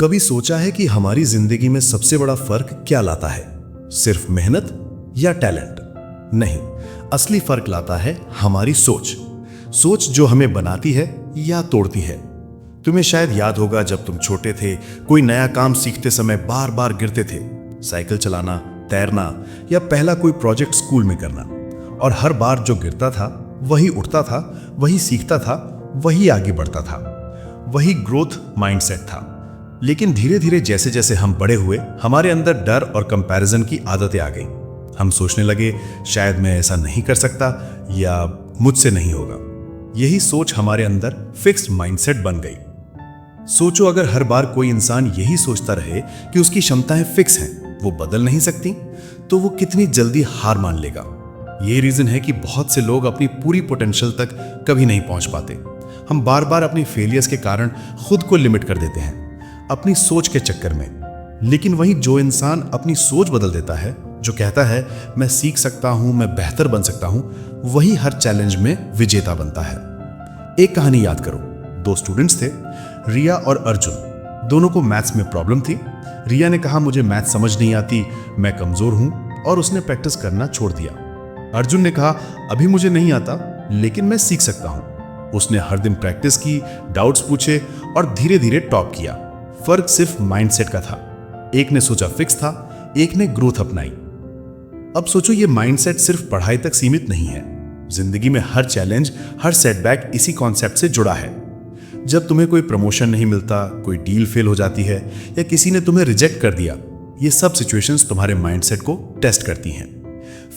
कभी सोचा है कि हमारी जिंदगी में सबसे बड़ा फर्क क्या लाता है? सिर्फ मेहनत या टैलेंट? नहीं, असली फर्क लाता है हमारी सोच। सोच जो हमें बनाती है या तोड़ती है। तुम्हें शायद याद होगा, जब तुम छोटे थे, कोई नया काम सीखते समय बार बार गिरते थे। साइकिल चलाना, तैरना या पहला कोई प्रोजेक्ट स्कूल में करना। और हर बार जो गिरता था वही उठता था, वही सीखता था, वही आगे बढ़ता था। वही ग्रोथ माइंडसेट था। लेकिन धीरे धीरे जैसे जैसे हम बड़े हुए, हमारे अंदर डर और कंपैरिजन की आदतें आ गई। हम सोचने लगे, शायद मैं ऐसा नहीं कर सकता या मुझसे नहीं होगा। यही सोच हमारे अंदर फिक्स्ड माइंडसेट बन गई। सोचो, अगर हर बार कोई इंसान यही सोचता रहे कि उसकी क्षमताएं फिक्स हैं, वो बदल नहीं सकती, तो वो कितनी जल्दी हार मान लेगा। यही रीजन है कि बहुत से लोग अपनी पूरी पोटेंशियल तक कभी नहीं पहुंच पाते। हम बार बार अपनी फेलियर्स के कारण खुद को लिमिट कर देते हैं, अपनी सोच के चक्कर में। लेकिन वही जो इंसान अपनी सोच बदल देता है, जो कहता है मैं सीख सकता हूं, मैं बेहतर बन सकता हूं, वही हर चैलेंज में विजेता बनता है। एक कहानी याद करो। दो स्टूडेंट्स थे, रिया और अर्जुन। दोनों को मैथ्स में प्रॉब्लम थी। रिया ने कहा, मुझे मैथ्स समझ नहीं आती, मैं कमजोर हूं, और उसने प्रैक्टिस करना छोड़ दिया। अर्जुन ने कहा, अभी मुझे नहीं आता, लेकिन मैं सीख सकता हूं। उसने हर दिन प्रैक्टिस की, डाउट्स पूछे और धीरे धीरे टॉप किया। फर्क सिर्फ माइंडसेट का था। एक ने सोचा फिक्स था, एक ने ग्रोथ अपनाई। अब सोचो, ये माइंडसेट सिर्फ पढ़ाई तक सीमित नहीं है। जिंदगी में हर चैलेंज, हर सेटबैक इसी कॉन्सेप्ट से जुड़ा है। जब तुम्हें कोई प्रमोशन नहीं मिलता, कोई डील फेल हो जाती है, या किसी ने तुम्हें रिजेक्ट कर दिया, ये सब सिचुएशंस तुम्हारे माइंडसेट को टेस्ट करती हैं।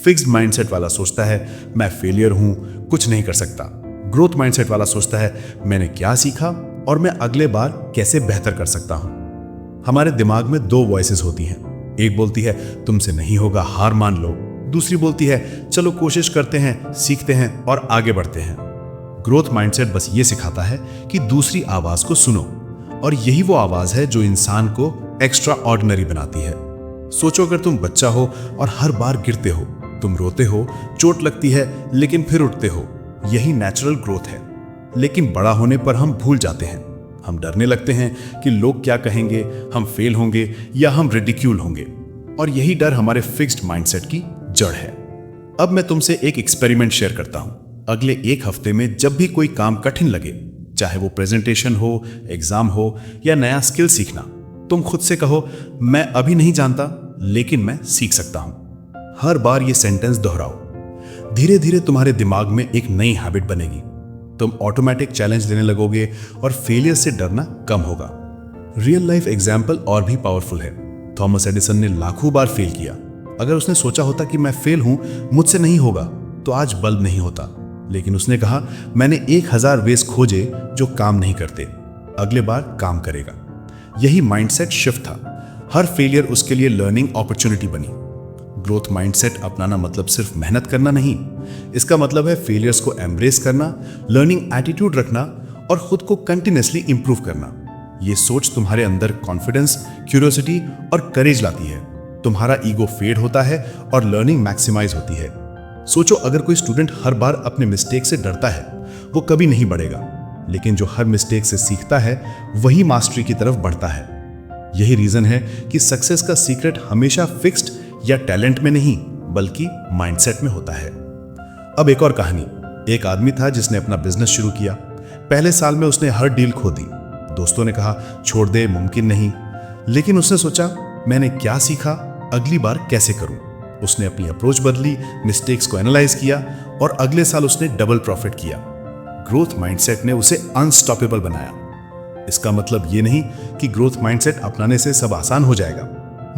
फिक्स्ड माइंडसेट वाला सोचता है, मैं फेलियर हूं, कुछ नहीं कर सकता। ग्रोथ माइंडसेट वाला सोचता है, मैंने क्या सीखा और मैं अगले बार कैसे बेहतर कर सकता हूं। हमारे दिमाग में दो वॉइसेस होती हैं। एक बोलती है, तुमसे नहीं होगा, हार मान लो। दूसरी बोलती है, चलो कोशिश करते हैं, सीखते हैं और आगे बढ़ते हैं। ग्रोथ माइंडसेट बस ये सिखाता है कि दूसरी आवाज को सुनो, और यही वो आवाज है जो इंसान को एक्स्ट्रा ऑर्डिनरी बनाती है। सोचो, अगर तुम बच्चा हो और हर बार गिरते हो, तुम रोते हो, चोट लगती है, लेकिन फिर उठते हो, यही नेचुरल ग्रोथ है। लेकिन बड़ा होने पर हम भूल जाते हैं। हम डरने लगते हैं कि लोग क्या कहेंगे, हम फेल होंगे या हम रिडिक्यूल होंगे, और यही डर हमारे फिक्स्ड माइंडसेट की जड़ है। अब मैं तुमसे एक एक्सपेरिमेंट शेयर करता हूं। अगले एक हफ्ते में जब भी कोई काम कठिन लगे, चाहे वो प्रेजेंटेशन हो, एग्जाम हो या नया स्किल सीखना, तुम खुद से कहो, मैं अभी नहीं जानता, लेकिन मैं सीख सकता हूं। हर बार ये सेंटेंस दोहराओ। धीरे धीरे तुम्हारे दिमाग में एक नई हैबिट बनेगी। तुम ऑटोमेटिक चैलेंज लेने लगोगे और फेलियर से डरना कम होगा। रियल लाइफ एग्जाम्पल और भी पावरफुल है। थॉमस एडिसन ने लाखों बार फेल किया। अगर उसने सोचा होता कि मैं फेल हूं, मुझसे नहीं होगा, तो आज बल्ब नहीं होता। लेकिन उसने कहा, मैंने 1000 वेज खोजे जो काम नहीं करते, अगले बार काम करेगा। यही माइंडसेट शिफ्ट था। हर फेलियर उसके लिए लर्निंग अपॉर्चुनिटी बनी। ग्रोथ माइंडसेट अपनाना मतलब सिर्फ मेहनत करना नहीं, इसका मतलब है फेलियर्स को एम्ब्रेस करना, लर्निंग एटीट्यूड रखना और खुद को कंटिन्यूअसली इंप्रूव करना। ये सोच तुम्हारे अंदर कॉन्फिडेंस, क्यूरियोसिटी और करेज लाती है। तुम्हारा ईगो फेड होता है और लर्निंग मैक्सिमाइज होती है। सोचो, अगर कोई स्टूडेंट हर बार अपने मिस्टेक से डरता है, वो कभी नहीं बढ़ेगा। लेकिन जो हर मिस्टेक से सीखता है, वही मास्टरी की तरफ बढ़ता है। यही रीजन है कि सक्सेस का सीक्रेट हमेशा फिक्स्ड या टैलेंट में नहीं, बल्कि माइंडसेट में होता है। अब एक और कहानी। एक आदमी था जिसने अपना बिजनेस शुरू किया। पहले साल में उसने हर डील खो दी। दोस्तों ने कहा, छोड़ दे, मुमकिन नहीं। लेकिन उसने सोचा, मैंने क्या सीखा, अगली बार कैसे करूं। उसने अपनी अप्रोच बदली, मिस्टेक्स को एनालाइज किया और अगले साल उसने डबल प्रॉफिट किया। ग्रोथ माइंडसेट ने उसे अनस्टॉपेबल बनाया। इसका मतलब ये नहीं कि ग्रोथ माइंडसेट अपनाने से सब आसान हो जाएगा।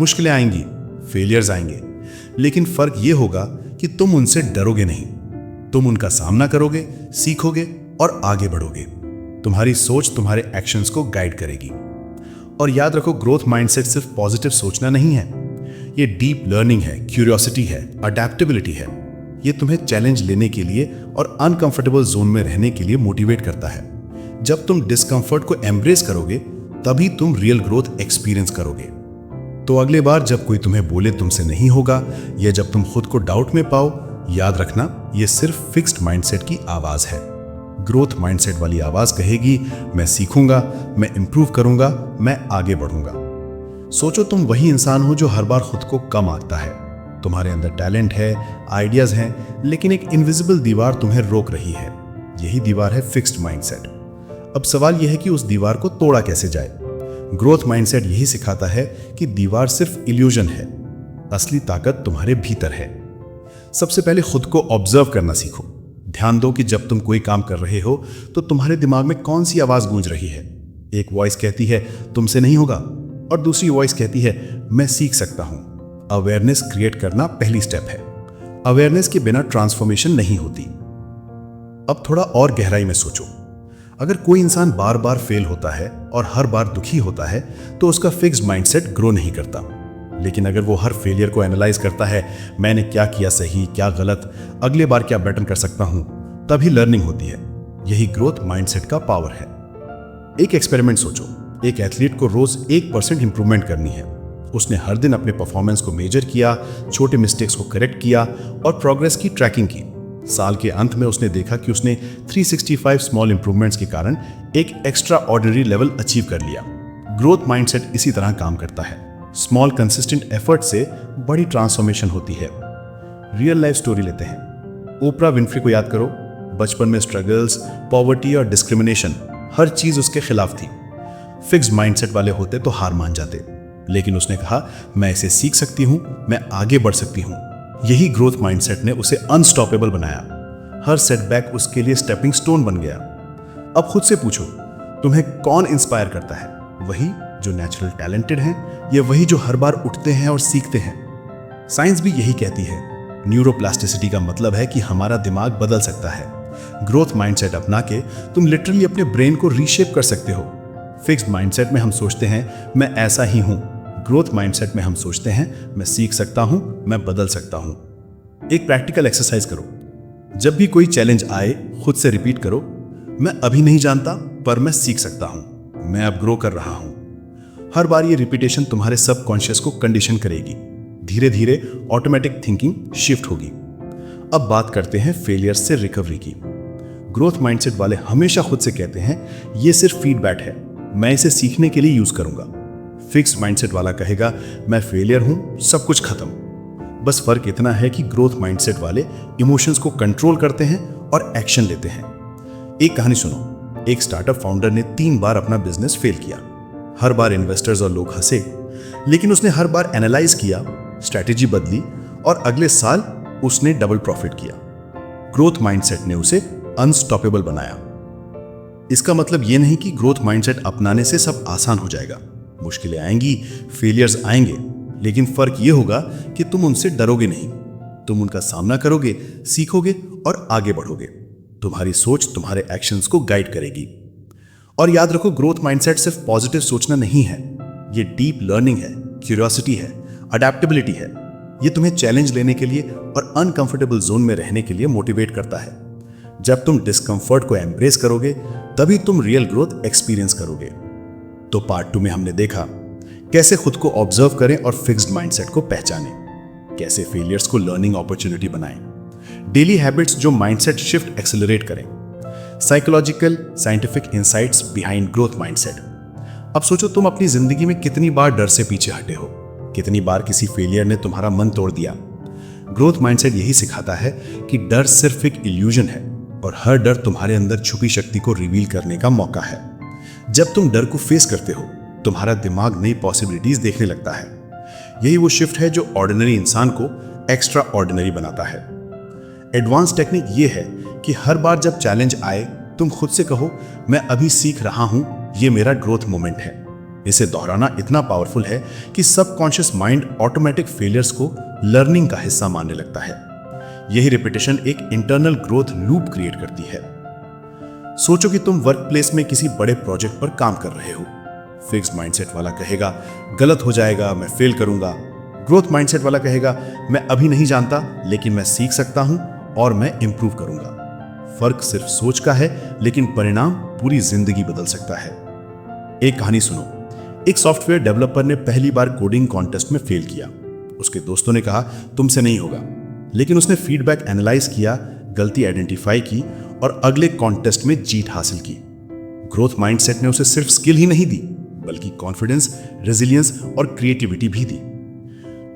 मुश्किलें आएंगी, फेलियर्स आएंगे, लेकिन फर्क ये होगा कि तुम उनसे डरोगे नहीं। तुम उनका सामना करोगे, सीखोगे और आगे बढ़ोगे। तुम्हारी सोच तुम्हारे एक्शंस को गाइड करेगी। और याद रखो, ग्रोथ माइंडसेट सिर्फ पॉजिटिव सोचना नहीं है, ये डीप लर्निंग है, क्यूरियोसिटी है, अडैप्टेबिलिटी है। ये तुम्हें चैलेंज लेने के लिए और अनकंफर्टेबल जोन में रहने के लिए मोटिवेट करता है। जब तुम डिस्कंफर्ट को एम्ब्रेस करोगे, तभी तुम रियल ग्रोथ एक्सपीरियंस करोगे। तो अगले बार जब कोई तुम्हें बोले तुमसे नहीं होगा, या जब तुम खुद को डाउट में पाओ, याद रखना, ये सिर्फ फिक्स्ड माइंडसेट की आवाज है। ग्रोथ माइंडसेट वाली आवाज कहेगी, मैं सीखूंगा, मैं इंप्रूव करूंगा, मैं आगे बढ़ूंगा। सोचो तुम वही इंसान हो जो हर बार खुद को कम आंकता है। तुम्हारे अंदर टैलेंट है, आइडियाज हैं, लेकिन एक इनविजिबल दीवार तुम्हें रोक रही है। यही दीवार है फिक्स्ड माइंडसेट। अब सवाल यह है कि उस दीवार को तोड़ा कैसे जाए। ग्रोथ माइंडसेट यही सिखाता है कि दीवार सिर्फ इल्यूजन है, असली ताकत तुम्हारे भीतर है। सबसे पहले खुद को ऑब्जर्व करना सीखो। ध्यान दो कि जब तुम कोई काम कर रहे हो तो तुम्हारे दिमाग में कौन सी आवाज गूंज रही है। एक वॉइस कहती है तुमसे नहीं होगा, और दूसरी वॉइस कहती है मैं सीख सकता हूं। अवेयरनेस क्रिएट करना पहली स्टेप है। अवेयरनेस के बिना ट्रांसफॉर्मेशन नहीं होती। अब थोड़ा और गहराई में सोचो। अगर कोई इंसान बार बार फेल होता है और हर बार दुखी होता है तो उसका फिक्स्ड माइंडसेट ग्रो नहीं करता। लेकिन अगर वो हर फेलियर को एनालाइज करता है, मैंने क्या किया सही, क्या गलत, अगले बार क्या बेटर कर सकता हूं, तभी लर्निंग होती है। यही ग्रोथ माइंडसेट का पावर है। एक एक्सपेरिमेंट सोचो। एक एथलीट को रोज 1% इंप्रूवमेंट करनी है। उसने हर दिन अपने परफॉर्मेंस को मेजर किया, छोटे मिस्टेक्स को करेक्ट किया और प्रोग्रेस की ट्रैकिंग की। साल के अंत में उसने देखा कि उसने 365 स्मॉल इंप्रूवमेंट्स के कारण एक एक्स्ट्रा ऑर्डिनरी लेवल अचीव कर लिया। ग्रोथ माइंडसेट इसी तरह काम करता है। स्मॉल कंसिस्टेंट एफर्ट से बड़ी ट्रांसफॉर्मेशन होती है। रियल लाइफ स्टोरी लेते हैं। ओपरा विनफ्री को याद करो। बचपन में स्ट्रगल्स, पॉवर्टी और डिस्क्रिमिनेशन, हर चीज उसके खिलाफ थी। फिक्स्ड माइंडसेट वाले होते तो हार मान जाते, लेकिन उसने कहा मैं इसे सीख सकती हूं, मैं आगे बढ़ सकती हूं। यही ग्रोथ माइंडसेट ने उसे अनस्टॉपेबल बनाया। हर सेटबैक उसके लिए स्टेपिंग स्टोन बन गया। अब खुद से पूछो, तुम्हें कौन इंस्पायर करता है? वही जो नेचुरल टैलेंटेड हैं, या वही जो हर बार उठते हैं और सीखते हैं? साइंस भी यही कहती है। न्यूरोप्लास्टिसिटी का मतलब है कि हमारा दिमाग बदल सकता है। ग्रोथ माइंडसेट अपना के तुम लिटरली अपने ब्रेन को रीशेप कर सकते हो। फिक्स्ड माइंडसेट में हम सोचते हैं मैं ऐसा ही हूं। ग्रोथ माइंडसेट में हम सोचते हैं मैं सीख सकता हूं, मैं बदल सकता हूं। एक प्रैक्टिकल एक्सरसाइज करो। जब भी कोई चैलेंज आए, खुद से रिपीट करो, मैं अभी नहीं जानता पर मैं सीख सकता हूं, मैं अब ग्रो कर रहा हूं। हर बार ये रिपीटेशन तुम्हारे सबकॉन्शियस को कंडीशन करेगी। धीरे धीरे ऑटोमेटिक थिंकिंग शिफ्ट होगी। अब बात करते हैं फेलियर से रिकवरी की। ग्रोथ माइंडसेट वाले हमेशा खुद से कहते हैं ये सिर्फ फीडबैक है, मैं इसे सीखने के लिए यूज करूंगा। फिक्स्ड माइंडसेट वाला कहेगा मैं फेलियर हूं, सब कुछ खत्म। बस फर्क इतना है कि ग्रोथ माइंडसेट वाले इमोशंस को कंट्रोल करते हैं और एक्शन लेते हैं। एक कहानी सुनो। एक स्टार्टअप फाउंडर ने 3 बार अपना बिजनेस फेल किया। हर बार इन्वेस्टर्स और लोग हंसे, लेकिन उसने हर बार एनालाइज किया, स्ट्रैटेजी बदली और अगले साल उसने डबल प्रॉफिट किया। ग्रोथ माइंडसेट ने उसे अनस्टॉपेबल बनाया। इसका मतलब यह नहीं कि ग्रोथ माइंडसेट अपनाने से सब आसान हो जाएगा। मुश्किलें आएंगी, फेलियर्स आएंगे, लेकिन फर्क यह होगा कि तुम उनसे डरोगे नहीं। तुम उनका सामना करोगे, सीखोगे और आगे बढ़ोगे। तुम्हारी सोच तुम्हारे एक्शंस को गाइड करेगी। और याद रखो, ग्रोथ माइंडसेट सिर्फ पॉजिटिव सोचना नहीं है, ये डीप लर्निंग है, क्यूरियोसिटी है, अडेप्टेबिलिटी है। ये तुम्हें चैलेंज लेने के लिए और अनकंफर्टेबल जोन में रहने के लिए मोटिवेट करता है। जब तुम डिस्कंफर्ट को एम्ब्रेस करोगे, तभी तुम रियल ग्रोथ एक्सपीरियंस करोगे। तो पार्ट 2 में हमने देखा कैसे खुद को ऑब्जर्व करें और फिक्स्ड माइंडसेट को पहचानें, कैसे फेलियर्स को लर्निंग अपॉर्चुनिटी बनाएं, डेली हैबिट्स जो माइंडसेट शिफ्ट एक्सेलरेट करें, psychological scientific insights behind growth mindset. अब सोचो तुम अपनी जिंदगी में कितनी बार डर से पीछे हटे हो, कितनी बार किसी फेलियर ने तुम्हारा मन तोड़ दिया। ग्रोथ माइंडसेट यही सिखाता है कि डर सिर्फ एक इल्यूजन है और हर डर तुम्हारे अंदर छुपी शक्ति को रिवील करने का मौका है। जब तुम डर को फेस करते हो, तुम्हारा दिमाग नई पॉसिबिलिटीज देखने लगता है। यही वो शिफ्ट है जो ऑर्डिनरी इंसान को एक्स्ट्रा ऑर्डिनरी बनाता है। एडवांस टेक्निक ये है कि हर बार जब चैलेंज आए, तुम खुद से कहो मैं अभी सीख रहा हूं, ये मेरा ग्रोथ मोमेंट है। इसे दोहराना इतना पावरफुल है कि सबकॉन्शियस माइंड ऑटोमेटिक फेलियर्स को लर्निंग का हिस्सा मानने लगता है। यही रिपीटेशन एक इंटरनल ग्रोथ लूप क्रिएट करती है। सोचो कि तुम वर्क प्लेस में किसी बड़े प्रोजेक्ट पर काम कर रहे हो। फिक्स्ड माइंडसेट वाला कहेगा गलत हो जाएगा, मैं फेल करूंगा। ग्रोथ माइंडसेट वाला कहेगा मैं अभी नहीं जानता, लेकिन मैं सीख सकता हूं और मैं इंप्रूव करूंगा। फर्क सिर्फ सोच का है, लेकिन परिणाम पूरी जिंदगी बदल सकता है। एक कहानी सुनो। एक सॉफ्टवेयर डेवलपर ने पहली बार कोडिंग कॉन्टेस्ट में फेल किया। उसके दोस्तों ने कहा तुमसे नहीं होगा, लेकिन उसने फीडबैक एनालाइज किया, गलती आइडेंटिफाई की और अगले कॉन्टेस्ट में जीत हासिल की। ग्रोथ माइंडसेट ने उसे सिर्फ स्किल ही नहीं दी, बल्कि कॉन्फिडेंस, रेजिलियंस और क्रिएटिविटी भी दी।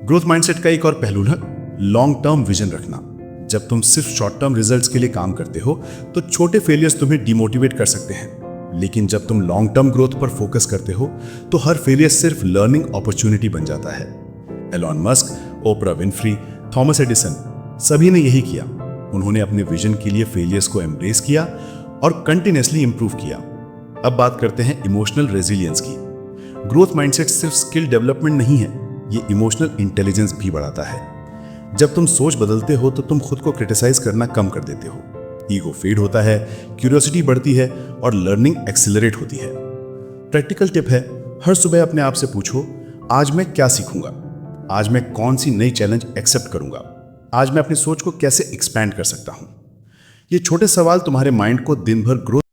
ग्रोथ माइंडसेट का एक और पहलू है लॉन्ग टर्म विजन रखना। जब तुम सिर्फ शॉर्ट टर्म रिजल्ट्स के लिए काम करते हो तो छोटे फेलियर्स तुम्हें डिमोटिवेट कर सकते हैं, लेकिन जब तुम लॉन्ग टर्म ग्रोथ पर फोकस करते हो तो हर फेलियर सिर्फ लर्निंग अपॉर्चुनिटी बन जाता है। एलॉन मस्क, ओपरा विनफ्री, थॉमस एडिसन, सभी ने यही किया। उन्होंने अपने विजन के लिए फेलियर्स को एम्ब्रेस किया और कंटिन्यूअसली इंप्रूव किया। अब बात करते हैं इमोशनल रेजिलियंस की। ग्रोथ माइंडसेट सिर्फ स्किल डेवलपमेंट नहीं है, ये इमोशनल इंटेलिजेंस भी बढ़ाता है। जब तुम सोच बदलते हो तो तुम खुद को क्रिटिसाइज करना कम कर देते हो, ईगो फेड होता है, क्यूरियोसिटी बढ़ती है और लर्निंग एक्सिलरेट होती है। प्रैक्टिकल टिप है, हर सुबह अपने आप से पूछो, आज मैं क्या सीखूंगा, आज मैं कौन सी नई चैलेंज एक्सेप्ट करूंगा, आज मैं अपनी सोच को कैसे एक्सपैंड कर सकता हूं। ये छोटे सवाल तुम्हारे माइंड को दिन भर ग्रोथ